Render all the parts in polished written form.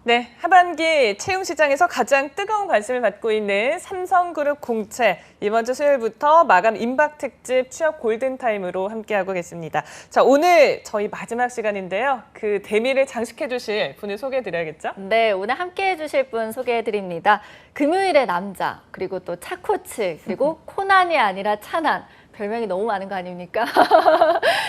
네, 하반기 채용 시장에서 가장 뜨거운 관심을 받고 있는 삼성그룹 공채. 이번 주 수요일부터 마감 임박 특집 취업 골든타임으로 함께하고 계십니다. 자, 오늘 저희 마지막 시간인데요. 그 대미를 장식해 주실 분을 소개해 드려야겠죠? 네, 오늘 함께해 주실 분 소개해 드립니다. 금요일의 남자, 그리고 또 차코치, 그리고 코난이 아니라 차난. 별명이 너무 많은 거 아닙니까?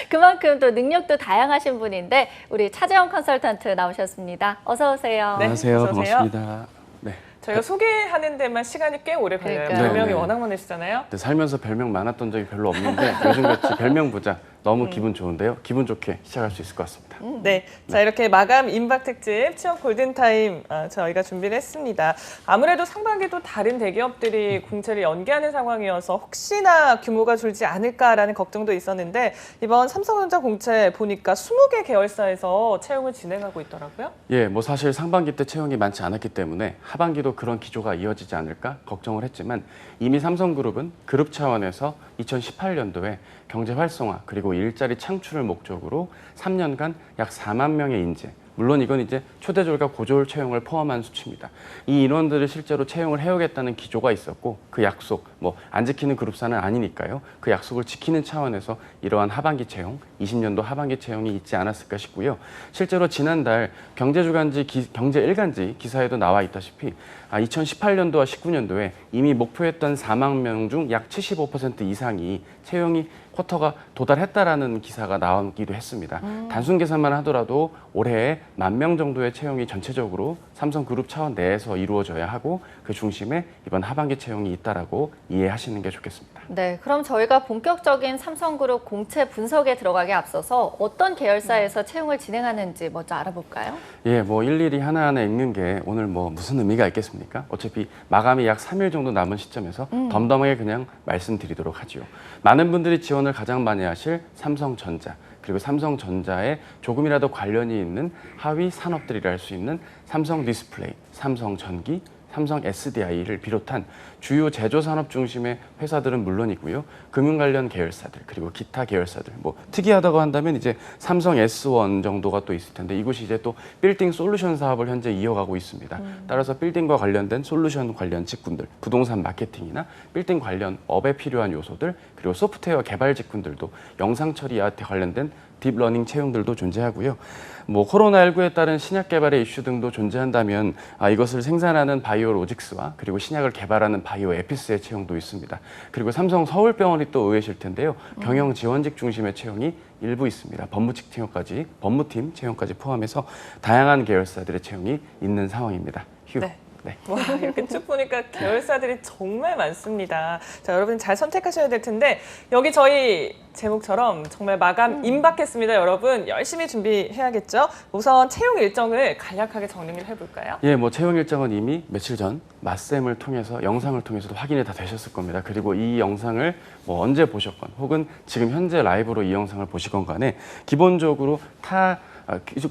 그만큼 또 능력도 다양하신 분인데 우리 차재원 컨설턴트 나오셨습니다. 어서 오세요. 네, 안녕하세요. 어서 오세요. 반갑습니다. 네. 저희가 소개하는 데만 시간이 꽤 오래 걸려요. 그러니까요. 별명이 네, 네. 워낙 많으시잖아요. 네, 살면서 별명 많았던 적이 별로 없는데 요즘같이 별명 부자 너무 기분 좋은데요. 기분 좋게 시작할 수 있을 것 같습니다. 네, 자 이렇게 마감 임박 특집 취업 골든타임 저희가 준비를 했습니다. 아무래도 상반기도 다른 대기업들이 공채를 연기하는 상황이어서 혹시나 규모가 줄지 않을까라는 걱정도 있었는데 이번 삼성전자 공채 보니까 20개 계열사에서 채용을 진행하고 있더라고요. 예, 뭐 사실 상반기 때 채용이 많지 않았기 때문에 하반기도 그런 기조가 이어지지 않을까 걱정을 했지만 이미 삼성그룹은 그룹 차원에서 2018년도에 경제 활성화 그리고 일자리 창출을 목적으로 3년간 약 4만 명의 인재, 물론 이건 이제 초대졸과 고졸 채용을 포함한 수치입니다. 이 인원들을 실제로 채용을 해오겠다는 기조가 있었고 그 약속, 뭐 안 지키는 그룹사는 아니니까요. 그 약속을 지키는 차원에서 이러한 하반기 채용, 20년도 하반기 채용이 있지 않았을까 싶고요. 실제로 지난달 경제주간지, 경제일간지 기사에도 나와 있다시피 2018년도와 19년도에 이미 목표했던 4만 명 중 약 75% 이상이 채용이 쿼터가 도달했다라는 기사가 나오기도 했습니다. 단순 계산만 하더라도 올해 10,000명 정도의 채용이 전체적으로 삼성그룹 차원 내에서 이루어져야 하고 그 중심에 이번 하반기 채용이 있다라고 이해하시는 게 좋겠습니다. 네, 그럼 저희가 본격적인 삼성그룹 공채 분석에 들어가기 앞서서 어떤 계열사에서 채용을 진행하는지 먼저 알아볼까요? 예, 뭐 일일이 하나하나 읽는 게 오늘 뭐 무슨 의미가 있겠습니까? 어차피 마감이 약 3일 정도 남은 시점에서 덤덤하게 그냥 말씀드리도록 하죠. 많은 분들이 지원을 가장 많이 하실 삼성전자, 그리고 삼성전자에 조금이라도 관련이 있는 하위 산업들이라 할 수 있는 삼성 디스플레이, 삼성전기, 삼성 SDI를 비롯한 주요 제조 산업 중심의 회사들은 물론이고요. 금융 관련 계열사들 그리고 기타 계열사들 뭐 특이하다고 한다면 이제 삼성 S1 정도가 또 있을 텐데 이곳이 이제 또 빌딩 솔루션 사업을 현재 이어가고 있습니다. 따라서 빌딩과 관련된 솔루션 관련 직군들, 부동산 마케팅이나 빌딩 관련 업에 필요한 요소들 그리고 소프트웨어 개발 직군들도 영상 처리와 관련된 딥러닝 채용들도 존재하고요. 뭐 코로나19에 따른 신약 개발의 이슈 등도 존재한다면 이것을 생산하는 바이오로직스와 그리고 신약을 개발하는 바이오 에피스의 채용도 있습니다. 그리고 삼성 서울병원이 또 의외실 텐데요. 경영 지원직 중심의 채용이 일부 있습니다. 법무팀 채용까지 포함해서 다양한 계열사들의 채용이 있는 상황입니다. 휴. 네. 네. 와, 이렇게 쭉 보니까 계열사들이 정말 많습니다. 자, 여러분 잘 선택하셔야 될 텐데 여기 저희 제목처럼 정말 마감 임박했습니다. 여러분 열심히 준비해야겠죠? 우선 채용 일정을 간략하게 정리를 해볼까요? 예, 뭐 채용 일정은 이미 며칠 전 맞쌤을 통해서 영상을 통해서도 확인이 다 되셨을 겁니다. 그리고 이 영상을 뭐 언제 보셨건 혹은 지금 현재 라이브로 이 영상을 보시건 간에 기본적으로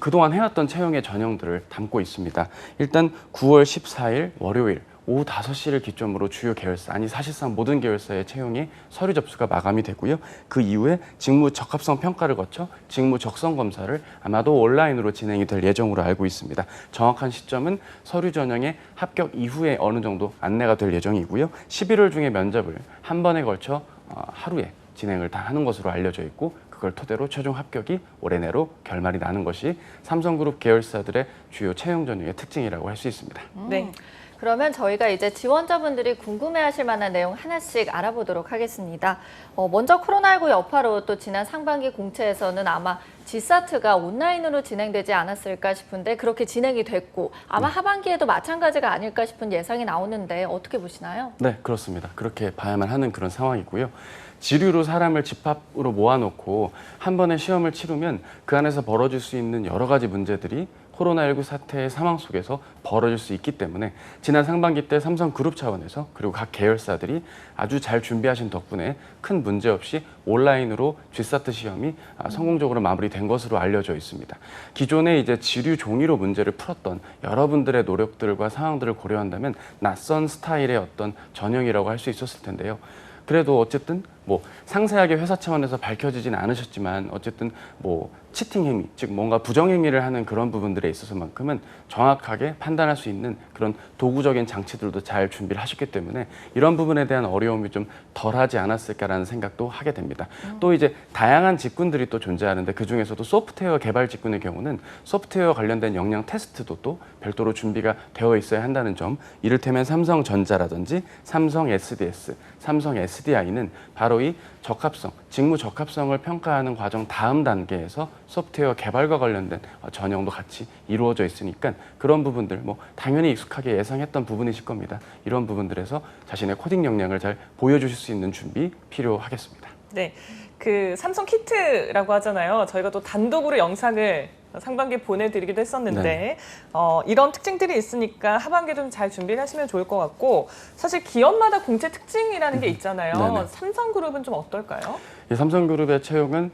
그동안 해왔던 채용의 전형들을 담고 있습니다. 일단 9월 14일 월요일 오후 5시를 기점으로 주요 계열사, 아니 사실상 모든 계열사의 채용이 서류 접수가 마감이 되고요. 그 이후에 직무 적합성 평가를 거쳐 직무 적성 검사를 아마도 온라인으로 진행이 될 예정으로 알고 있습니다. 정확한 시점은 서류 전형의 합격 이후에 어느 정도 안내가 될 예정이고요. 11월 중에 면접을 한 번에 걸쳐 하루에 진행을 다 하는 것으로 알려져 있고 그걸 토대로 최종 합격이 올해 내로 결말이 나는 것이 삼성그룹 계열사들의 주요 채용 전형의 특징이라고 할 수 있습니다. 네. 그러면 저희가 이제 지원자분들이 궁금해하실 만한 내용 하나씩 알아보도록 하겠습니다. 먼저 코로나19 여파로 또 지난 상반기 공채에서는 아마 G사트가 온라인으로 진행되지 않았을까 싶은데 그렇게 진행이 됐고 아마 하반기에도 마찬가지가 아닐까 싶은 예상이 나오는데 어떻게 보시나요? 네, 그렇습니다. 그렇게 봐야만 하는 그런 상황이고요. 지류로 사람을 집합으로 모아놓고 한 번의 시험을 치르면 그 안에서 벌어질 수 있는 여러 가지 문제들이 코로나19 사태의 상황 속에서 벌어질 수 있기 때문에 지난 상반기 때 삼성그룹 차원에서 그리고 각 계열사들이 아주 잘 준비하신 덕분에 큰 문제 없이 온라인으로 G사트 시험이 성공적으로 마무리된 것으로 알려져 있습니다. 기존에 이제 지류 종이로 문제를 풀었던 여러분들의 노력들과 상황들을 고려한다면 낯선 스타일의 어떤 전형이라고 할 수 있었을 텐데요. 그래도 어쨌든 뭐 상세하게 회사 차원에서 밝혀지진 않으셨지만 어쨌든 뭐 치팅 행위, 즉 뭔가 부정 행위를 하는 그런 부분들에 있어서만큼은 정확하게 판단할 수 있는 그런 도구적인 장치들도 잘 준비를 하셨기 때문에 이런 부분에 대한 어려움이 좀 덜하지 않았을까라는 생각도 하게 됩니다. 또 이제 다양한 직군들이 또 존재하는데 그 중에서도 소프트웨어 개발 직군의 경우는 소프트웨어 관련된 역량 테스트도 또 별도로 준비가 되어 있어야 한다는 점, 이를테면 삼성전자라든지 삼성 SDS, 삼성 SDI는 바로 이 적합성, 직무 적합성을 평가하는 과정 다음 단계에서 소프트웨어 개발과 관련된 전형도 같이 이루어져 있으니까 그런 부분들 뭐 당연히 익숙하게 예상했던 부분이실 겁니다. 이런 부분들에서 자신의 코딩 역량을 잘 보여주실 수 있는 준비 필요하겠습니다. 네, 그 삼성 키트라고 하잖아요. 저희가 또 단독으로 영상을 상반기에 보내드리기도 했었는데 네. 이런 특징들이 있으니까 하반기에 좀 잘 준비를 하시면 좋을 것 같고 사실 기업마다 공채 특징이라는 게 있잖아요. 네네. 삼성그룹은 좀 어떨까요? 이 삼성그룹의 채용은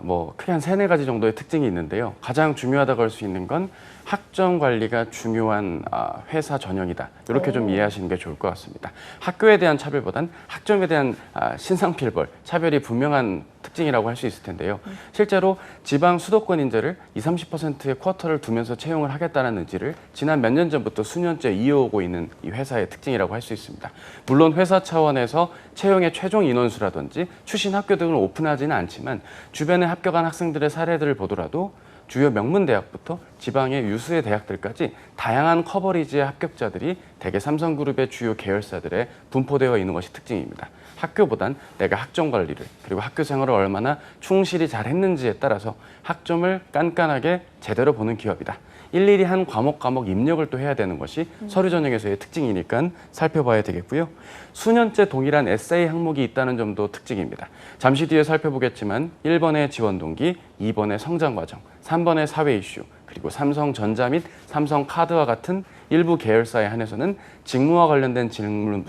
뭐 크게 한 3-4가지 정도의 특징이 있는데요. 가장 중요하다고 할 수 있는 건 학점 관리가 중요한 회사 전형이다. 이렇게 좀 이해하시는 게 좋을 것 같습니다. 학교에 대한 차별보단 학점에 대한 신상필벌, 차별이 분명한 특징이라고 할 수 있을 텐데요. 실제로 지방 수도권 인재를 20-30%의 쿼터를 두면서 채용을 하겠다는 의지를 지난 몇 년 전부터 수년째 이어오고 있는 이 회사의 특징이라고 할 수 있습니다. 물론 회사 차원에서 채용의 최종 인원수라든지 출신 학교 등을 오픈하지는 않지만 주변에 합격한 학생들의 사례들을 보더라도 주요 명문대학부터 지방의 유수의 대학들까지 다양한 커버리지의 합격자들이 대개 삼성그룹의 주요 계열사들에 분포되어 있는 것이 특징입니다. 학교보단 내가 학점 관리를 그리고 학교 생활을 얼마나 충실히 잘했는지에 따라서 학점을 깐깐하게 제대로 보는 기업이다. 일일이 한 과목 입력을 또 해야 되는 것이 서류 전형에서의 특징이니까 살펴봐야 되겠고요. 수년째 동일한 에세이 항목이 있다는 점도 특징입니다. 잠시 뒤에 살펴보겠지만 1번의 지원 동기, 2번의 성장 과정, 3번의 사회 이슈, 그리고 삼성전자 및 삼성카드와 같은 일부 계열사에 한해서는 직무와 관련된 질문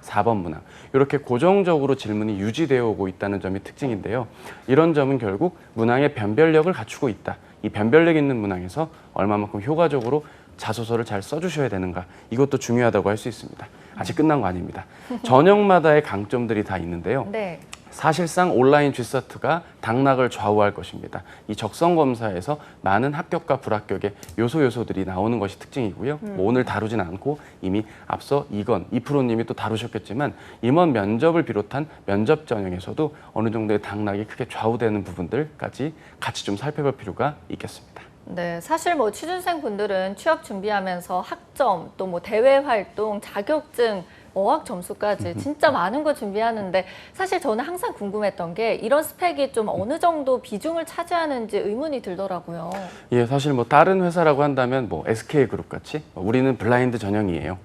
4번 문항, 이렇게 고정적으로 질문이 유지되어 오고 있다는 점이 특징인데요. 이런 점은 결국 문항의 변별력을 갖추고 있다. 이 변별력 있는 문항에서 얼마만큼 효과적으로 자소서를 잘 써주셔야 되는가, 이것도 중요하다고 할 수 있습니다. 아직 끝난 거 아닙니다. 전형마다의 강점들이 다 있는데요. 네. 사실상 온라인 G사트가 당락을 좌우할 것입니다. 이 적성 검사에서 많은 합격과 불합격의 요소들이 나오는 것이 특징이고요. 뭐 오늘 다루진 않고 이미 앞서 이프로님이 또 다루셨겠지만 임원 면접을 비롯한 면접 전형에서도 어느 정도의 당락이 크게 좌우되는 부분들까지 같이 좀 살펴볼 필요가 있겠습니다. 네, 사실 뭐 취준생 분들은 취업 준비하면서 학점, 또 뭐 대외 활동, 자격증, 어학 점수까지 진짜 많은 거 준비하는데 사실 저는 항상 궁금했던 게 이런 스펙이 좀 어느 정도 비중을 차지하는지 의문이 들더라고요. 예, 사실 뭐 다른 회사라고 한다면 뭐 SK그룹 같이 우리는 블라인드 전형이에요.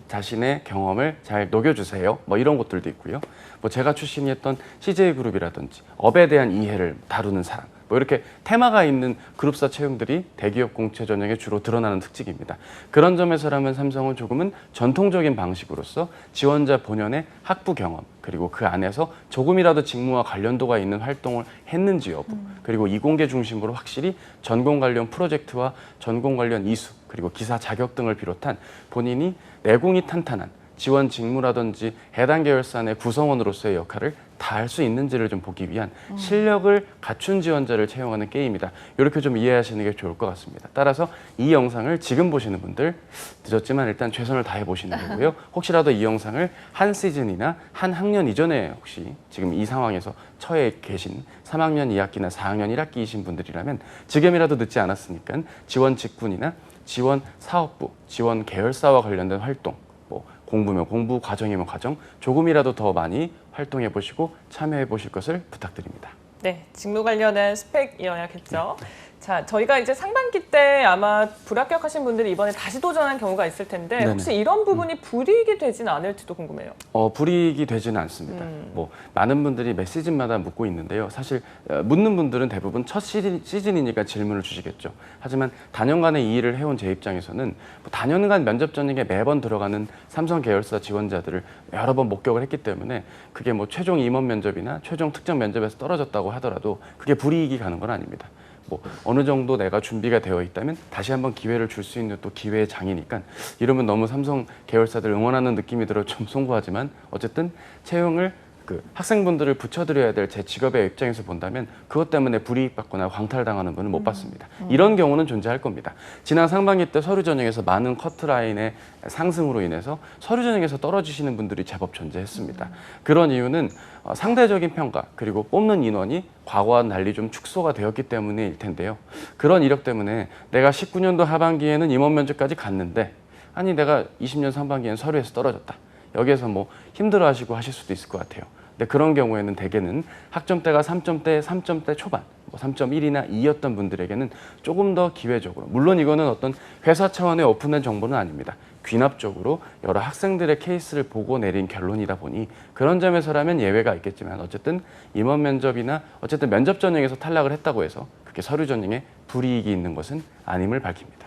자신의 경험을 잘 녹여주세요. 뭐 이런 것들도 있고요. 뭐 제가 출신이었던 CJ그룹이라든지 업에 대한 이해를 다루는 사람, 뭐 이렇게 테마가 있는 그룹사 채용들이 대기업 공채 전형에 주로 드러나는 특징입니다. 그런 점에서라면 삼성은 조금은 전통적인 방식으로서 지원자 본연의 학부 경험, 그리고 그 안에서 조금이라도 직무와 관련도가 있는 활동을 했는지 여부, 그리고 이공계 중심으로 확실히 전공 관련 프로젝트와 전공 관련 이수, 그리고 기사 자격 등을 비롯한 본인이 내공이 탄탄한 지원 직무라든지 해당 계열사 내 구성원으로서의 역할을 다 할 수 있는지를 좀 보기 위한 실력을 갖춘 지원자를 채용하는 게임이다. 이렇게 좀 이해하시는 게 좋을 것 같습니다. 따라서 이 영상을 지금 보시는 분들 늦었지만 일단 최선을 다해 보시는 거고요. 혹시라도 이 영상을 한 시즌이나 한 학년 이전에 혹시 지금 이 상황에서 처해 계신 3학년 2학기나 4학년 1학기이신 분들이라면 지금이라도 늦지 않았으니까 지원 직군이나 지원 사업부, 지원 계열사와 관련된 활동, 뭐 공부면 공부, 과정이면 과정, 조금이라도 더 많이 활동해 보시고 참여해 보실 것을 부탁드립니다. 네, 직무 관련한 스펙이어야겠죠. 자, 저희가 이제 상반기 때 아마 불합격하신 분들이 이번에 다시 도전한 경우가 있을 텐데 네네. 혹시 이런 부분이 불이익이 되진 않을지도 궁금해요. 불이익이 되지는 않습니다. 뭐 많은 분들이 매 시즌마다 묻고 있는데요. 사실 묻는 분들은 대부분 첫 시즌이니까 질문을 주시겠죠. 하지만 다년간의 이 일을 해온 제 입장에서는 뭐 다년간 면접 전형에 매번 들어가는 삼성 계열사 지원자들을 여러 번 목격을 했기 때문에 그게 뭐 최종 임원 면접이나 최종 특정 면접에서 떨어졌다고 하더라도 그게 불이익이 가는 건 아닙니다. 뭐 어느 정도 내가 준비가 되어 있다면 다시 한번 기회를 줄 수 있는 또 기회의 장이니까 이러면 너무 삼성 계열사들 응원하는 느낌이 들어 좀 송구하지만 어쨌든 채용을 그 학생분들을 붙여드려야 될 제 직업의 입장에서 본다면 그것 때문에 불이익받거나 광탈당하는 분은 못 봤습니다. 이런 경우는 존재할 겁니다. 지난 상반기 때 서류 전형에서 많은 커트라인의 상승으로 인해서 서류 전형에서 떨어지시는 분들이 제법 존재했습니다. 그런 이유는 상대적인 평가 그리고 뽑는 인원이 과거와는 달리 좀 축소가 되었기 때문일 텐데요. 그런 이력 때문에 내가 19년도 하반기에는 임원 면접까지 갔는데 아니 내가 20년 상반기에는 서류에서 떨어졌다. 여기에서 뭐 힘들어하시고 하실 수도 있을 것 같아요. 근데 그런 경우에는 대개는 학점대가 3점대 초반, 뭐 3.1이나 2였던 분들에게는 조금 더 기회적으로, 물론 이거는 어떤 회사 차원의 오픈된 정보는 아닙니다. 귀납적으로 여러 학생들의 케이스를 보고 내린 결론이다 보니 그런 점에서라면 예외가 있겠지만 어쨌든 임원 면접이나 어쨌든 면접 전형에서 탈락을 했다고 해서 그렇게 서류 전형에 불이익이 있는 것은 아님을 밝힙니다.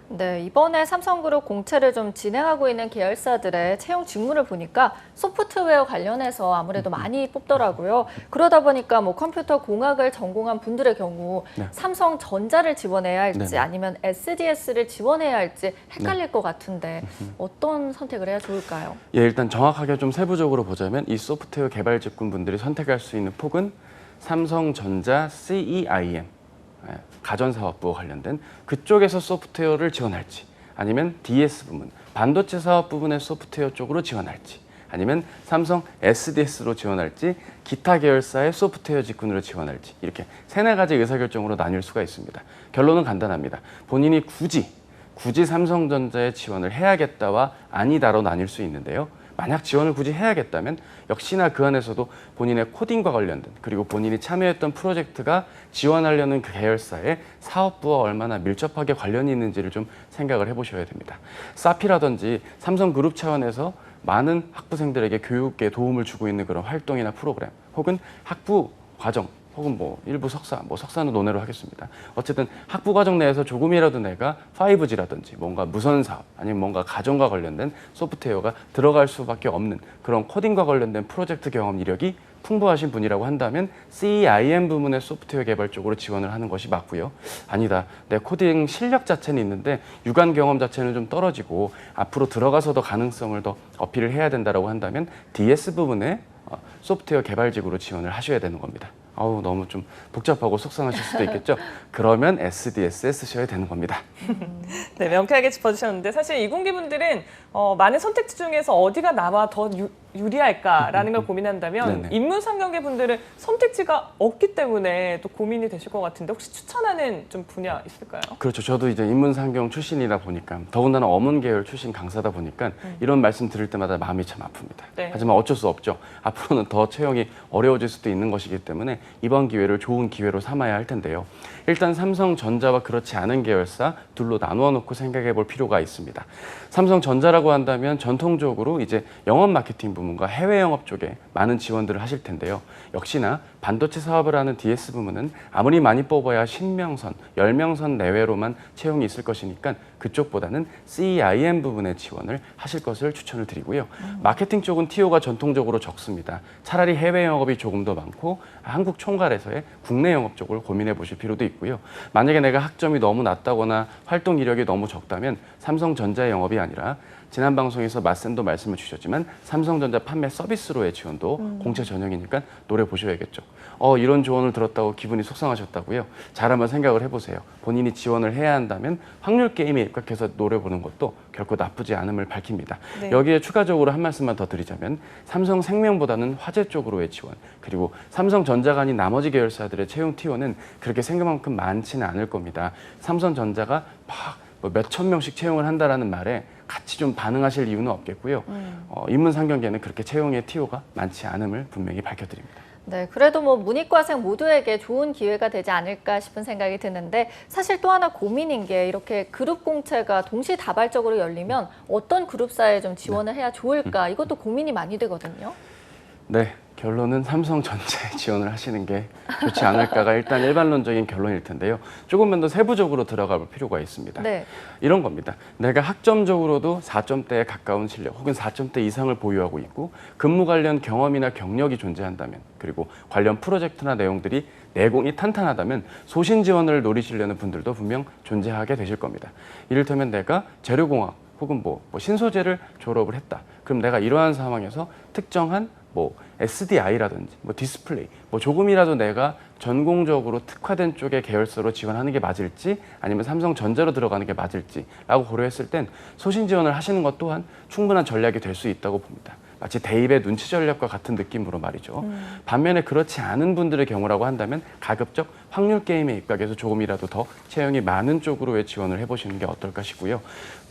네, 이번에 삼성그룹 공채를 좀 진행하고 있는 계열사들의 채용 직무를 보니까 소프트웨어 관련해서 아무래도 많이 뽑더라고요. 그러다 보니까 뭐 컴퓨터 공학을 전공한 분들의 경우 네. 삼성전자를 지원해야 할지 네네. 아니면 SDS를 지원해야 할지 헷갈릴 것 같은데 어떤 선택을 해야 좋을까요? 예, 일단 정확하게 좀 세부적으로 보자면 이 소프트웨어 개발 직군 분들이 선택할 수 있는 폭은 삼성전자 CEIM 가전사업부와 관련된 그쪽에서 소프트웨어를 지원할지 아니면 DS 부문, 반도체 사업 부분의 소프트웨어 쪽으로 지원할지 아니면 삼성 SDS로 지원할지 기타 계열사의 소프트웨어 직군으로 지원할지 이렇게 세네 가지 의사결정으로 나뉠 수가 있습니다. 결론은 간단합니다. 본인이 굳이 삼성전자에 지원을 해야겠다와 아니다로 나뉠 수 있는데요. 만약 지원을 굳이 해야겠다면 역시나 그 안에서도 본인의 코딩과 관련된 그리고 본인이 참여했던 프로젝트가 지원하려는 그 계열사의 사업부와 얼마나 밀접하게 관련이 있는지를 좀 생각을 해보셔야 됩니다. 사피라든지 삼성그룹 차원에서 많은 학부생들에게 교육에 도움을 주고 있는 그런 활동이나 프로그램 혹은 학부 과정 혹은 뭐 일부 석사, 뭐 석사는 논외로 하겠습니다. 어쨌든 학부 과정 내에서 조금이라도 내가 5G라든지 뭔가 무선 사업 아니면 뭔가 가전과 관련된 소프트웨어가 들어갈 수밖에 없는 그런 코딩과 관련된 프로젝트 경험 이력이 풍부하신 분이라고 한다면 CEIM 부문의 소프트웨어 개발 쪽으로 지원을 하는 것이 맞고요. 아니다. 내 코딩 실력 자체는 있는데 유관 경험 자체는 좀 떨어지고 앞으로 들어가서 더 가능성을 더 어필을 해야 된다고 한다면 DS 부분의 소프트웨어 개발직으로 지원을 하셔야 되는 겁니다. 아우 너무 좀 복잡하고 속상하실 수도 있겠죠. 그러면 SDS에 쓰셔야 되는 겁니다. 네, 명쾌하게 짚어주셨는데 사실 이공기분들은 많은 선택지 중에서 어디가 나와 더 유리할까라는 걸 고민한다면 네네. 인문상경계 분들은 선택지가 없기 때문에 또 고민이 되실 것 같은데 혹시 추천하는 좀 분야 있을까요? 그렇죠. 저도 이제 인문상경 출신이다 보니까 더군다나 어문 계열 출신 강사다 보니까 이런 말씀 들을 때마다 마음이 참 아픕니다. 네. 하지만 어쩔 수 없죠. 앞으로는 더 채용이 어려워질 수도 있는 것이기 때문에 이번 기회를 좋은 기회로 삼아야 할 텐데요. 일단 삼성전자와 그렇지 않은 계열사 둘로 나누어 놓고 생각해 볼 필요가 있습니다. 삼성전자라고 한다면 전통적으로 이제 영업 마케팅 부문과 해외 영업 쪽에 많은 지원들을 하실 텐데요. 역시나 반도체 사업을 하는 DS 부문은 아무리 많이 뽑아야 신명선, 10명선 내외로만 채용이 있을 것이니까 그쪽보다는 CEIM 부분의 지원을 하실 것을 추천을 드리고요. 마케팅 쪽은 TO가 전통적으로 적습니다. 차라리 해외 영업이 조금 더 많고 한국 총괄에서의 국내 영업 쪽을 고민해 보실 필요도 있고요. 만약에 내가 학점이 너무 낮다거나 활동 이력이 너무 적다면 삼성전자의 영업이 아니라 지난 방송에서 맞쌤도 말씀을 주셨지만 삼성전자 판매 서비스로의 지원도 공채 전형이니까 노려보셔야겠죠. 이런 조언을 들었다고 기분이 속상하셨다고요? 잘 한번 생각을 해보세요. 본인이 지원을 해야 한다면 확률 게임에 입각해서 노려보는 것도 결코 나쁘지 않음을 밝힙니다. 네. 여기에 추가적으로 한 말씀만 더 드리자면 삼성생명보다는 화재 쪽으로의 지원 그리고 삼성전자가 아닌 나머지 계열사들의 채용 T1은 그렇게 생각만큼 많지는 않을 겁니다. 삼성전자가 막 몇천 명씩 채용을 한다라는 말에 같이 좀 반응하실 이유는 없겠고요. 인문상경계는 그렇게 채용의 TO가 많지 않음을 분명히 밝혀드립니다. 네, 그래도 뭐 문이과생 모두에게 좋은 기회가 되지 않을까 싶은 생각이 드는데 사실 또 하나 고민인 게 이렇게 그룹 공채가 동시다발적으로 열리면 어떤 그룹사에 좀 지원을 해야 좋을까 이것도 고민이 많이 되거든요. 네, 결론은 삼성전자에 지원을 하시는 게 좋지 않을까가 일단 일반론적인 결론일 텐데요. 조금만 더 세부적으로 들어가 볼 필요가 있습니다. 네. 이런 겁니다. 내가 학점적으로도 4점대에 가까운 실력 혹은 4점대 이상을 보유하고 있고 근무 관련 경험이나 경력이 존재한다면 그리고 관련 프로젝트나 내용들이 내공이 탄탄하다면 소신 지원을 노리시려는 분들도 분명 존재하게 되실 겁니다. 이를테면 내가 재료공학 혹은 뭐 신소재를 졸업을 했다. 그럼 내가 이러한 상황에서 특정한 SDI라든지 뭐 디스플레이, 뭐 조금이라도 내가 전공적으로 특화된 쪽의 계열사로 지원하는 게 맞을지 아니면 삼성전자로 들어가는 게 맞을지라고 고려했을 땐 소신 지원을 하시는 것 또한 충분한 전략이 될 수 있다고 봅니다. 마치 대입의 눈치 전략과 같은 느낌으로 말이죠. 반면에 그렇지 않은 분들의 경우라고 한다면 가급적 확률 게임에 입각해서 조금이라도 더 채용이 많은 쪽으로의 지원을 해보시는 게 어떨까 싶고요.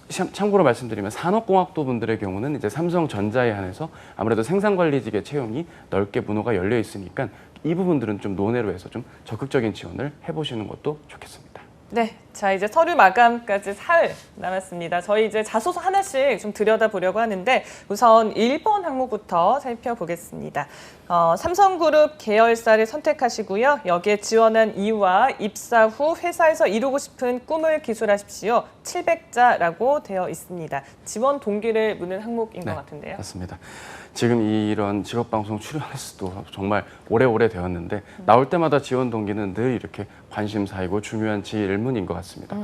참고로 말씀드리면 산업공학도 분들의 경우는 이제 삼성전자에 한해서 아무래도 생산관리직의 채용이 넓게 문호가 열려 있으니까 이 부분들은 좀 논외로 해서 좀 적극적인 지원을 해보시는 것도 좋겠습니다. 네, 자 이제 서류 마감까지 사흘 남았습니다. 저희 이제 자소서 하나씩 좀 들여다보려고 하는데 우선 1번 항목부터 살펴보겠습니다. 삼성그룹 계열사를 선택하시고요. 여기에 지원한 이유와 입사 후 회사에서 이루고 싶은 꿈을 기술하십시오. 700자라고 되어 있습니다. 지원 동기를 묻는 항목인 것 같은데요. 맞습니다. 지금 이런 직업방송 출연횟수도 정말 오래오래 되었는데 나올 때마다 지원 동기는 늘 이렇게 관심사이고 중요한 질문인 것 같습니다.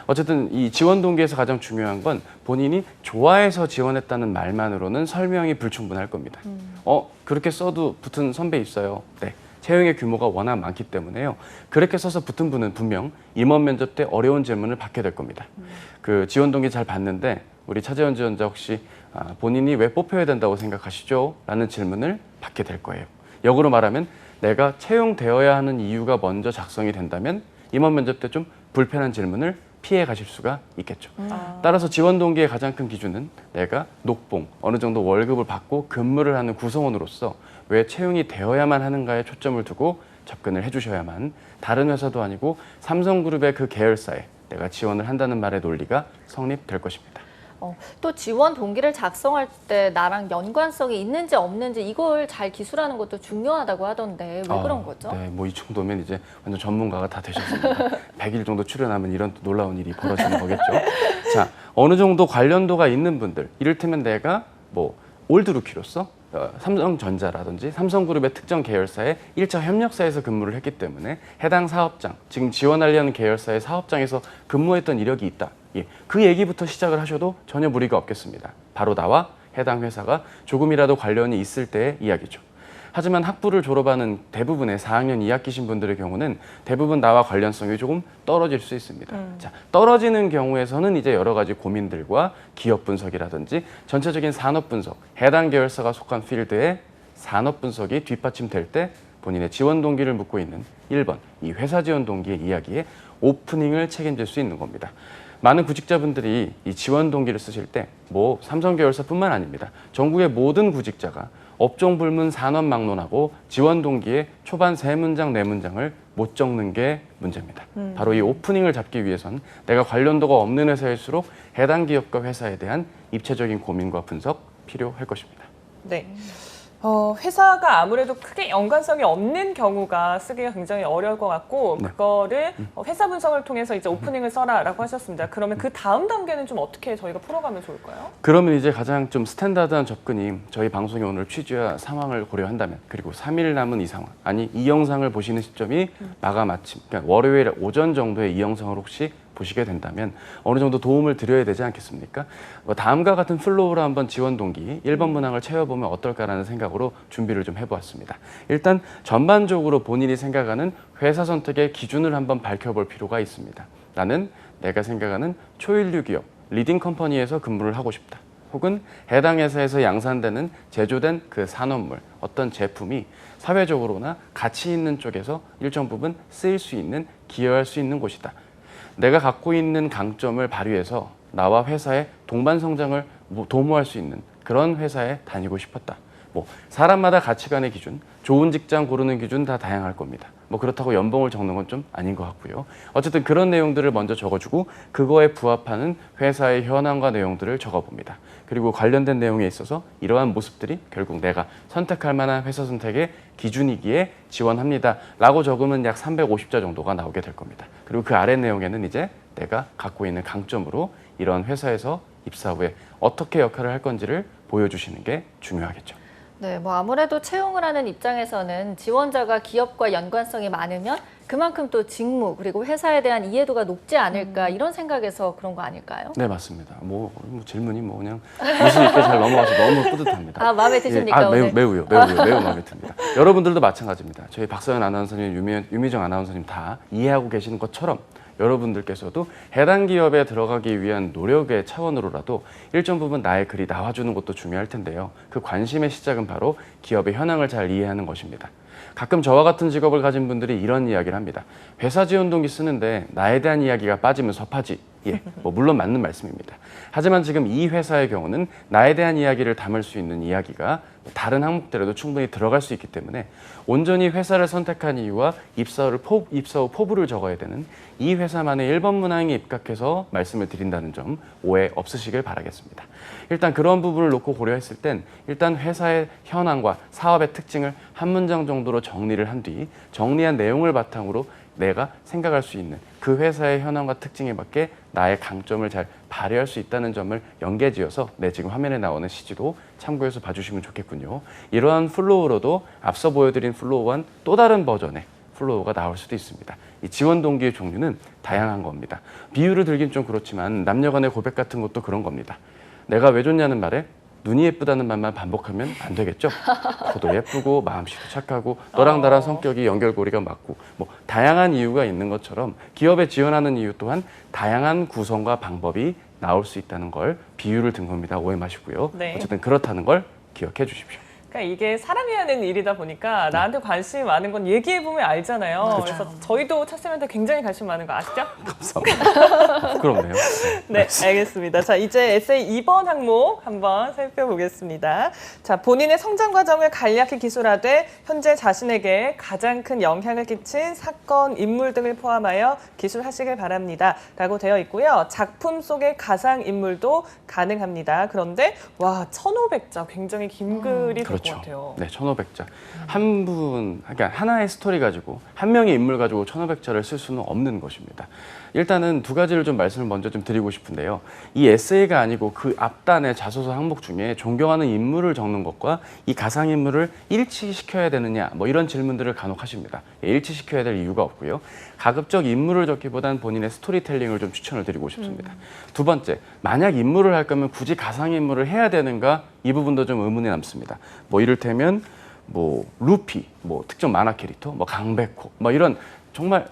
어쨌든 이 지원 동기에서 가장 중요한 건 본인이 좋아해서 지원했다는 말만으로는 설명이 불충분할 겁니다. 그렇게 써도 붙은 선배 있어요. 네. 채용의 규모가 워낙 많기 때문에요. 그렇게 써서 붙은 분은 분명 임원 면접 때 어려운 질문을 받게 될 겁니다. 그 지원 동기 잘 봤는데 우리 차재원 지원자 혹시 본인이 왜 뽑혀야 된다고 생각하시죠? 라는 질문을 받게 될 거예요. 역으로 말하면 내가 채용되어야 하는 이유가 먼저 작성이 된다면 임원 면접 때 좀 불편한 질문을 피해 가실 수가 있겠죠. 따라서 지원 동기의 가장 큰 기준은 내가 녹봉, 어느 정도 월급을 받고 근무를 하는 구성원으로서 왜 채용이 되어야만 하는가에 초점을 두고 접근을 해주셔야만 다른 회사도 아니고 삼성그룹의 그 계열사에 내가 지원을 한다는 말의 논리가 성립될 것입니다. 또 지원 동기를 작성할 때 나랑 연관성이 있는지 없는지 이걸 잘 기술하는 것도 중요하다고 하던데 왜 그런 거죠? 네, 뭐 이 정도면 이제 완전 전문가가 다 되셨습니다. 100일 정도 출연하면 이런 또 놀라운 일이 벌어지는 거겠죠. 자, 어느 정도 관련도가 있는 분들, 이를테면 내가 뭐 올드루키로서 삼성전자라든지 삼성그룹의 특정 계열사의 1차 협력사에서 근무를 했기 때문에 해당 사업장, 지금 지원하려는 계열사의 사업장에서 근무했던 이력이 있다. 예, 그 얘기부터 시작을 하셔도 전혀 무리가 없겠습니다. 바로 나와 해당 회사가 조금이라도 관련이 있을 때의 이야기죠. 하지만 학부를 졸업하는 대부분의 4학년 2학기신 분들의 경우는 대부분 나와 관련성이 조금 떨어질 수 있습니다. 자, 떨어지는 경우에서는 이제 여러 가지 고민들과 기업 분석이라든지 전체적인 산업 분석, 해당 계열사가 속한 필드의 산업 분석이 뒷받침될 때 본인의 지원 동기를 묻고 있는 1번, 이 회사 지원 동기의 이야기에 오프닝을 책임질 수 있는 겁니다. 많은 구직자분들이 이 지원 동기를 쓰실 때 뭐 삼성 계열사뿐만 아닙니다. 전국의 모든 구직자가 업종 불문 산업 막론하고 지원 동기의 초반 3문장, 4문장을 못 적는 게 문제입니다. 바로 이 오프닝을 잡기 위해선 내가 관련도가 없는 회사일수록 해당 기업과 회사에 대한 입체적인 고민과 분석 필요할 것입니다. 네. 회사가 아무래도 크게 연관성이 없는 경우가 쓰기가 굉장히 어려울 것 같고 그거를 회사 분석을 통해서 이제 오프닝을 써라라고 하셨습니다. 그러면 그 다음 단계는 좀 어떻게 저희가 풀어가면 좋을까요? 그러면 이제 가장 좀 스탠다드한 접근이 저희 방송의 오늘 취지와 상황을 고려한다면 그리고 3일 남은 이 상황, 아니 이 영상을 보시는 시점이 마감 아침, 그러니까 월요일 오전 정도에 이 영상을 혹시 보시게 된다면 어느 정도 도움을 드려야 되지 않겠습니까? 다음과 같은 플로우로 한번 지원 동기 1번 문항을 채워보면 어떨까라는 생각으로 준비를 좀 해보았습니다. 일단 전반적으로 본인이 생각하는 회사 선택의 기준을 한번 밝혀볼 필요가 있습니다. 나는 내가 생각하는 초일류 기업, 리딩 컴퍼니에서 근무를 하고 싶다. 혹은 해당 회사에서 양산되는 제조된 그 산업물, 어떤 제품이 사회적으로나 가치 있는 쪽에서 일정 부분 쓰일 수 있는, 기여할 수 있는 곳이다. 내가 갖고 있는 강점을 발휘해서 나와 회사의 동반 성장을 도모할 수 있는 그런 회사에 다니고 싶었다. 뭐 사람마다 가치관의 기준, 좋은 직장 고르는 기준 다 다양할 겁니다. 뭐 그렇다고 연봉을 적는 건 좀 아닌 것 같고요. 어쨌든 그런 내용들을 먼저 적어주고 그거에 부합하는 회사의 현황과 내용들을 적어봅니다. 그리고 관련된 내용에 있어서 이러한 모습들이 결국 내가 선택할 만한 회사 선택의 기준이기에 지원합니다. 라고 적으면 약 350자 정도가 나오게 될 겁니다. 그리고 그 아래 내용에는 이제 내가 갖고 있는 강점으로 이런 회사에서 입사 후에 어떻게 역할을 할 건지를 보여주시는 게 중요하겠죠. 네, 뭐 아무래도 채용을 하는 입장에서는 지원자가 기업과 연관성이 많으면 그만큼 또 직무 그리고 회사에 대한 이해도가 높지 않을까 이런 생각에서 그런 거 아닐까요? 네, 맞습니다. 뭐 질문이 뭐 그냥 미술 있게 잘 넘어가서 너무 뿌듯합니다. 아, 마음에 드십니까? 예, 오늘? 매우 마음에 듭니다. 여러분들도 마찬가지입니다. 저희 박서연 아나운서님, 유미정 아나운서님 다 이해하고 계시는 것처럼 여러분들께서도 해당 기업에 들어가기 위한 노력의 차원으로라도 일정 부분 나의 글이 나와주는 것도 중요할 텐데요. 그 관심의 시작은 바로 기업의 현황을 잘 이해하는 것입니다. 가끔 저와 같은 직업을 가진 분들이 이런 이야기를 합니다. 회사 지원 동기 쓰는데 나에 대한 이야기가 빠지면 섭하지. 예, 뭐 물론 맞는 말씀입니다. 하지만 지금 이 회사의 경우는 나에 대한 이야기를 담을 수 있는 이야기가 다른 항목들에도 충분히 들어갈 수 있기 때문에 온전히 회사를 선택한 이유와 입사 후 포부를 적어야 되는 이 회사만의 1번 문항에 입각해서 말씀을 드린다는 점 오해 없으시길 바라겠습니다. 일단 그런 부분을 놓고 고려했을 땐 일단 회사의 현황과 사업의 특징을 한 문장 정도로 정리를 한 뒤 정리한 내용을 바탕으로 내가 생각할 수 있는 그 회사의 현황과 특징에 맞게 나의 강점을 잘 발휘할 수 있다는 점을 연계지어서 지금 화면에 나오는 CG도 참고해서 봐주시면 좋겠군요. 이러한 플로우로도 앞서 보여드린 플로우와는 또 다른 버전의 플로우가 나올 수도 있습니다. 이 지원 동기의 종류는 다양한 겁니다. 비유를 들긴 좀 그렇지만 남녀 간의 고백 같은 것도 그런 겁니다. 내가 왜 좋냐는 말에 눈이 예쁘다는 말만 반복하면 안 되겠죠. 코도 예쁘고 마음씨도 착하고 너랑 나랑 성격이 연결고리가 맞고 뭐 다양한 이유가 있는 것처럼 기업에 지원하는 이유 또한 다양한 구성과 방법이 나올 수 있다는 걸 비유를 든 겁니다. 오해 마시고요. 네. 어쨌든 그렇다는 걸 기억해 주십시오. 그러니까 이게 사람이 하는 일이다 보니까 나한테 관심이 많은 건 얘기해보면 알잖아요. 그래서 저희도 차쌤한테 굉장히 관심 많은 거 아시죠? 감사합니다. 부끄럽네요. 네, 알겠습니다. 자, 이제 에세이 2번 항목 한번 살펴보겠습니다. 자, 본인의 성장 과정을 간략히 기술하되 현재 자신에게 가장 큰 영향을 끼친 사건, 인물 등을 포함하여 기술하시길 바랍니다. 라고 되어 있고요. 작품 속의 가상 인물도 가능합니다. 그런데 와, 1500자 굉장히 긴 글이 될 것 같아요. 네, 1500자. 그러니까 하나의 스토리 가지고 한 명의 인물 가지고 1500자를 쓸 수는 없는 것입니다. 일단은 두 가지를 좀 말씀을 먼저 좀 드리고 싶은데요. 이 에세이가 아니고 그 앞단의 자소서 항목 중에 존경하는 인물을 적는 것과 이 가상인물을 일치시켜야 되느냐 뭐 이런 질문들을 간혹 하십니다. 일치시켜야 될 이유가 없고요. 가급적 인물을 적기보다는 본인의 스토리텔링을 좀 추천을 드리고 싶습니다. 두 번째, 만약 인물을 할 거면 굳이 가상인물을 해야 되는가 이 부분도 좀 의문이 남습니다. 뭐 이를테면 뭐 루피, 뭐 특정 만화 캐릭터, 뭐 강백호, 뭐 이런 정말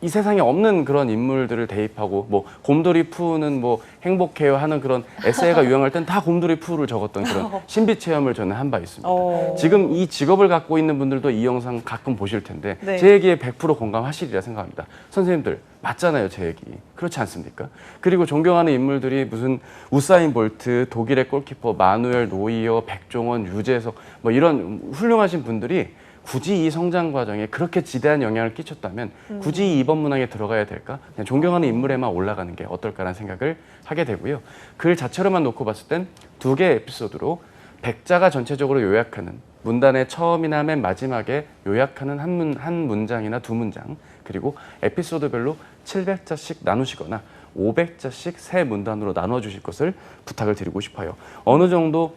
이 세상에 없는 그런 인물들을 대입하고 뭐 곰돌이 푸는 뭐 행복해요 하는 그런 에세이가 유행할 땐 다 곰돌이 푸를 적었던 그런 신비 체험을 저는 한 바 있습니다. 지금 이 직업을 갖고 있는 분들도 이 영상 가끔 보실 텐데 네. 제 얘기에 100% 공감하시리라 생각합니다. 선생님들 맞잖아요, 제 얘기. 그렇지 않습니까? 그리고 존경하는 인물들이 무슨 우사인 볼트, 독일의 골키퍼 마누엘 노이어, 백종원, 유재석 뭐 이런 훌륭하신 분들이 굳이 이 성장 과정에 그렇게 지대한 영향을 끼쳤다면 굳이 이번 문항에 들어가야 될까? 그냥 존경하는 인물에만 올라가는 게 어떨까라는 생각을 하게 되고요. 글 자체로만 놓고 봤을 땐 두 개의 에피소드로 100자가 전체적으로 요약하는 문단의 처음이나 맨 마지막에 요약하는 한 문장이나 두 문장 그리고 에피소드별로 700자씩 나누시거나 500자씩 세 문단으로 나눠주실 것을 부탁을 드리고 싶어요. 어느 정도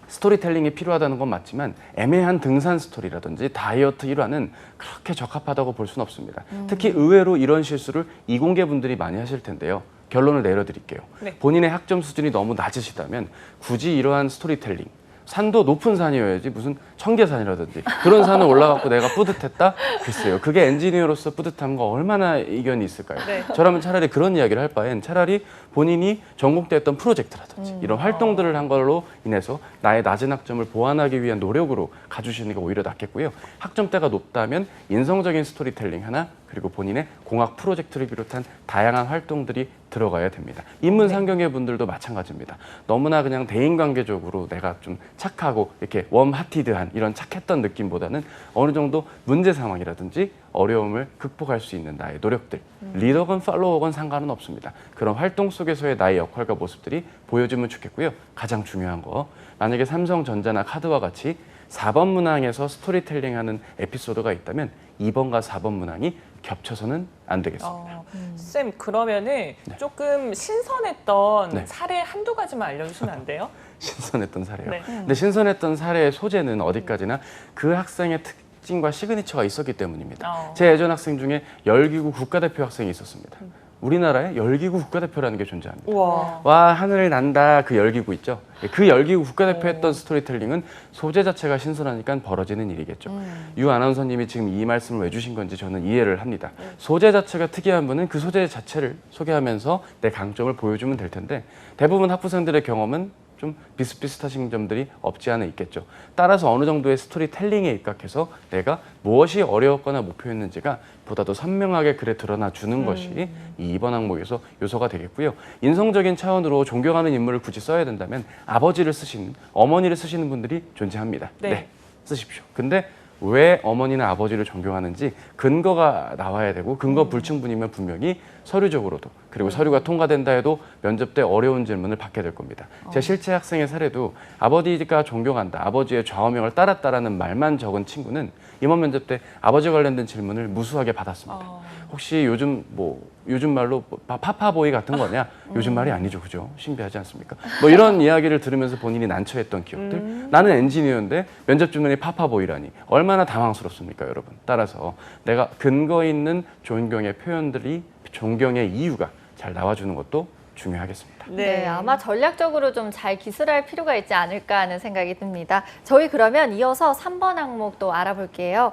스토리텔링이 필요하다는 건 맞지만 애매한 등산 스토리라든지 다이어트 일화는 그렇게 적합하다고 볼 수는 없습니다. 특히 의외로 이런 실수를 이공계 분들이 많이 하실 텐데요. 결론을 내려드릴게요. 네. 본인의 학점 수준이 너무 낮으시다면 굳이 이러한 스토리텔링 산도 높은 산이어야지 무슨 청계산이라든지 그런 산을 올라갔고 내가 뿌듯했다? 글쎄요. 그게 엔지니어로서 뿌듯함과 얼마나 이견이 있을까요? 네. 저라면 차라리 그런 이야기를 할 바엔 차라리 본인이 전공때 했던 프로젝트라든지 이런 활동들을 한 걸로 인해서 나의 낮은 학점을 보완하기 위한 노력으로 가주시는 게 오히려 낫겠고요. 학점대가 높다면 인성적인 스토리텔링 하나 그리고 본인의 공학 프로젝트를 비롯한 다양한 활동들이 들어가야 됩니다. 인문상경의 분들도 마찬가지입니다. 너무나 그냥 대인관계적으로 내가 좀 착하고 이렇게 웜하티드한 이런 착했던 느낌보다는 어느 정도 문제 상황이라든지 어려움을 극복할 수 있는 나의 노력들 리더건 팔로워건 상관은 없습니다. 그런 활동 속에서의 나의 역할과 모습들이 보여주면 좋겠고요. 가장 중요한 거 만약에 삼성전자나 카드와 같이 4번 문항에서 스토리텔링하는 에피소드가 있다면 2번과 4번 문항이 겹쳐서는 안 되겠습니다. 쌤, 그러면은 조금 신선했던 네. 사례 한두 가지만 알려주시면 안 돼요? 신선했던 사례요. 네. 근데 신선했던 사례의 소재는 어디까지나 그 학생의 특징과 시그니처가 있었기 때문입니다. 제 예전 학생 중에 열기구 국가대표 학생이 있었습니다. 우리나라에 열기구 국가대표라는 게 존재합니다. 우와. 와, 하늘을 난다, 그 열기구 있죠. 그 열기구 국가대표 했던 스토리텔링은 소재 자체가 신선하니까 벌어지는 일이겠죠. 유 아나운서님이 지금 이 말씀을 왜 주신 건지 저는 이해를 합니다. 소재 자체가 특이한 분은 그 소재 자체를 소개하면서 내 강점을 보여주면 될 텐데, 대부분 학부생들의 경험은 좀 비슷비슷하신 점들이 없지 않아 있겠죠. 따라서 어느 정도의 스토리텔링에 입각해서 내가 무엇이 어려웠거나 목표였는지가 보다 더 선명하게 글에 드러나 주는 것이 이 2번 항목에서 요소가 되겠고요. 인성적인 차원으로 존경하는 인물을 굳이 써야 된다면 아버지를 쓰시는, 어머니를 쓰시는 분들이 존재합니다. 네. 쓰십시오. 근데 왜 어머니나 아버지를 존경하는지 근거가 나와야 되고, 근거 불충분이면 분명히 서류적으로도, 그리고 서류가 통과된다 해도 면접 때 어려운 질문을 받게 될 겁니다. 제 실제 학생의 사례도 아버지가 존경한다, 아버지의 좌우명을 따랐다라는 말만 적은 친구는 임원 면접 때 아버지 관련된 질문을 무수하게 받았습니다. 혹시 요즘 말로 파파보이 같은 거냐? 요즘 말이 아니죠, 그죠? 신비하지 않습니까? 뭐 이런 이야기를 들으면서 본인이 난처했던 기억들. 나는 엔지니어인데 면접 질문이 파파보이라니 얼마나 당황스럽습니까, 여러분? 따라서 내가 근거 있는 존경의 표현들이, 존경의 이유가 잘 나와주는 것도 중요하겠습니다. 네, 아마 전략적으로 좀 잘 기술할 필요가 있지 않을까 하는 생각이 듭니다. 저희 그러면 이어서 3번 항목도 알아볼게요.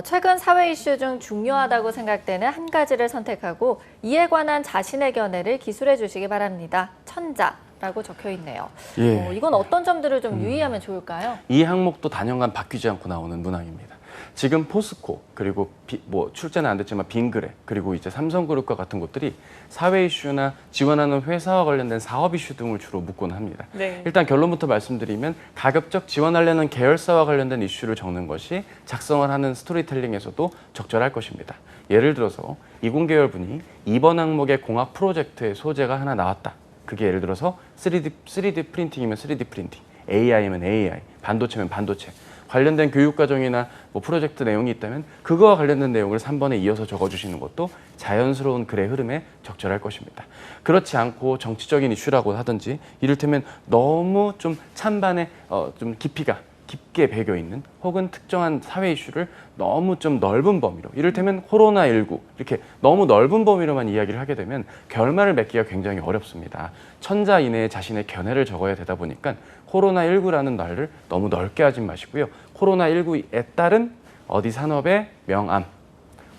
최근 사회 이슈 중 중요하다고 생각되는 한 가지를 선택하고 이에 관한 자신의 견해를 기술해 주시기 바랍니다. 천자라고 적혀 있네요. 예. 이건 어떤 점들을 좀 유의하면 좋을까요? 이 항목도 단연간 바뀌지 않고 나오는 문항입니다. 지금 포스코, 그리고 출제는 안 됐지만 빙그레, 그리고 이제 삼성그룹과 같은 곳들이 사회 이슈나 지원하는 회사와 관련된 사업 이슈 등을 주로 묻곤 합니다. 네. 일단 결론부터 말씀드리면 가급적 지원하려는 계열사와 관련된 이슈를 적는 것이 작성을 하는 스토리텔링에서도 적절할 것입니다. 예를 들어서 이공계열 분이 이번 항목의 공학 프로젝트의 소재가 하나 나왔다. 그게 예를 들어서 3D 프린팅이면 3D 프린팅, AI면 AI, 반도체면 반도체. 관련된 교육과정이나 프로젝트 내용이 있다면 그거와 관련된 내용을 3번에 이어서 적어주시는 것도 자연스러운 글의 흐름에 적절할 것입니다. 그렇지 않고 정치적인 이슈라고 하든지, 이를테면 너무 좀 찬반에 좀 깊게 배겨 있는, 혹은 특정한 사회 이슈를 너무 좀 넓은 범위로, 이를테면 코로나19 이렇게 너무 넓은 범위로만 이야기를 하게 되면 결말을 맺기가 굉장히 어렵습니다. 천자 이내에 자신의 견해를 적어야 되다 보니까 코로나19라는 말을 너무 넓게 하지 마시고요. 코로나19에 따른 어디 산업의 명암,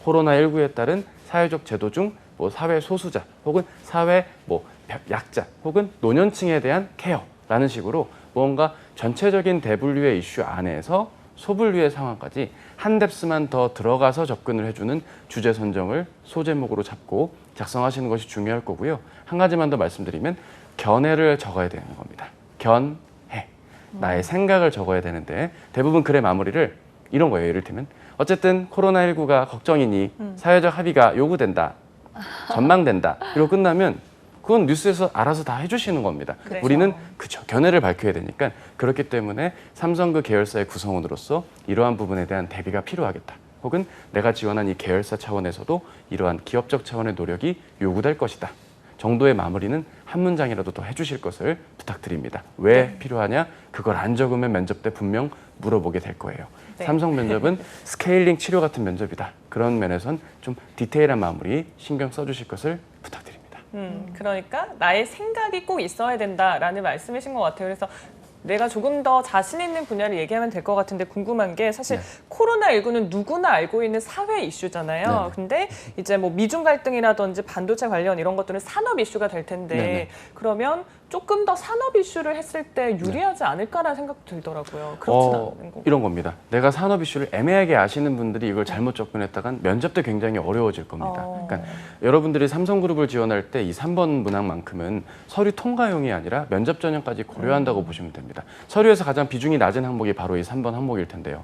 코로나19에 따른 사회적 제도 중 사회 소수자, 혹은 사회 약자, 혹은 노년층에 대한 케어라는 식으로 뭔가 전체적인 대분류의 이슈 안에서 소분류의 상황까지 한 뎁스만 더 들어가서 접근을 해주는 주제 선정을 소제목으로 잡고 작성하시는 것이 중요할 거고요. 한 가지만 더 말씀드리면 견해를 적어야 되는 겁니다. 견해. 나의 생각을 적어야 되는데 대부분 글의 마무리를 이런 거예요. 이를테면 어쨌든 코로나19가 걱정이니 사회적 합의가 요구된다. 전망된다. 이러고 끝나면 그건 뉴스에서 알아서 다 해주시는 겁니다. 네. 우리는 그쵸, 견해를 밝혀야 되니까. 그렇기 때문에 삼성그 계열사의 구성원으로서 이러한 부분에 대한 대비가 필요하겠다. 혹은 내가 지원한 이 계열사 차원에서도 이러한 기업적 차원의 노력이 요구될 것이다. 정도의 마무리는 한 문장이라도 더 해주실 것을 부탁드립니다. 왜 필요하냐? 그걸 안 적으면 면접 때 분명 물어보게 될 거예요. 네. 삼성 면접은 스케일링 치료 같은 면접이다. 그런 면에선 좀 디테일한 마무리 신경 써주실 것을 부탁드립니다. 그러니까 나의 생각이 꼭 있어야 된다라는 말씀이신 것 같아요. 그래서 내가 조금 더 자신 있는 분야를 얘기하면 될 것 같은데 궁금한 게 사실 코로나19는 누구나 알고 있는 사회 이슈잖아요. 네네. 근데 이제 미중 갈등이라든지 반도체 관련 이런 것들은 산업 이슈가 될 텐데 네네. 그러면 조금 더 산업 이슈를 했을 때 유리하지 않을까라는 생각도 들더라고요. 그렇진 않은 건가요? 이런 겁니다. 내가 산업 이슈를 애매하게 아시는 분들이 이걸 잘못 접근했다간 면접 때 굉장히 어려워질 겁니다. 그러니까 여러분들이 삼성그룹을 지원할 때 이 3번 문항만큼은 서류 통과용이 아니라 면접 전형까지 고려한다고 보시면 됩니다. 서류에서 가장 비중이 낮은 항목이 바로 이 3번 항목일 텐데요.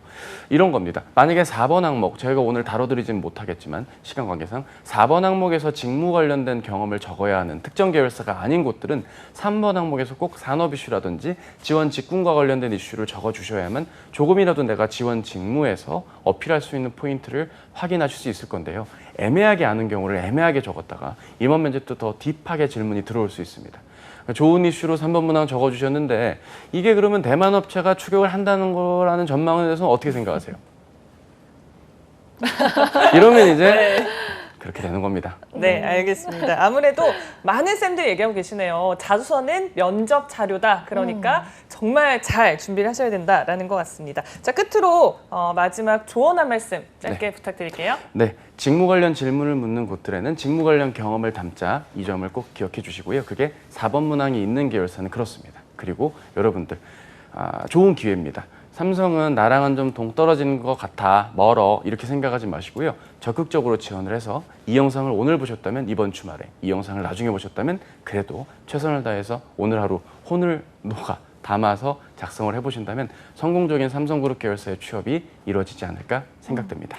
이런 겁니다. 만약에 4번 항목, 저희가 오늘 다뤄드리진 못하겠지만 시간 관계상 4번 항목에서 직무 관련된 경험을 적어야 하는 특정 계열사가 아닌 곳들은 3번 3번 항목에서 꼭 산업 이슈라든지 지원 직군과 관련된 이슈를 적어주셔야만 조금이라도 내가 지원 직무에서 어필할 수 있는 포인트를 확인하실 수 있을 건데요. 애매하게 아는 경우를 애매하게 적었다가 임원 면접 때 더 딥하게 질문이 들어올 수 있습니다. 좋은 이슈로 3번 문항 적어주셨는데 이게 그러면 대만 업체가 추격을 한다는 거라는 전망에 대해서는 어떻게 생각하세요? 이러면 이제 그렇게 되는 겁니다. 네, 알겠습니다. 아무래도 많은 쌤들이 얘기하고 계시네요. 자소서는 면접 자료다. 그러니까 정말 잘 준비를 하셔야 된다라는 것 같습니다. 자, 끝으로 마지막 조언 한 말씀 짧게 부탁드릴게요. 네, 직무 관련 질문을 묻는 곳들에는 직무 관련 경험을 담자 이 점을 꼭 기억해 주시고요. 그게 4번 문항이 있는 계열사는 그렇습니다. 그리고 여러분들 좋은 기회입니다. 삼성은 나랑은 좀 동떨어지는 것 같아, 멀어 이렇게 생각하지 마시고요. 적극적으로 지원을 해서 이 영상을 오늘 보셨다면 이번 주말에, 이 영상을 나중에 보셨다면 그래도 최선을 다해서 오늘 하루 혼을 담아서 작성을 해보신다면 성공적인 삼성그룹 계열사의 취업이 이루어지지 않을까 생각됩니다.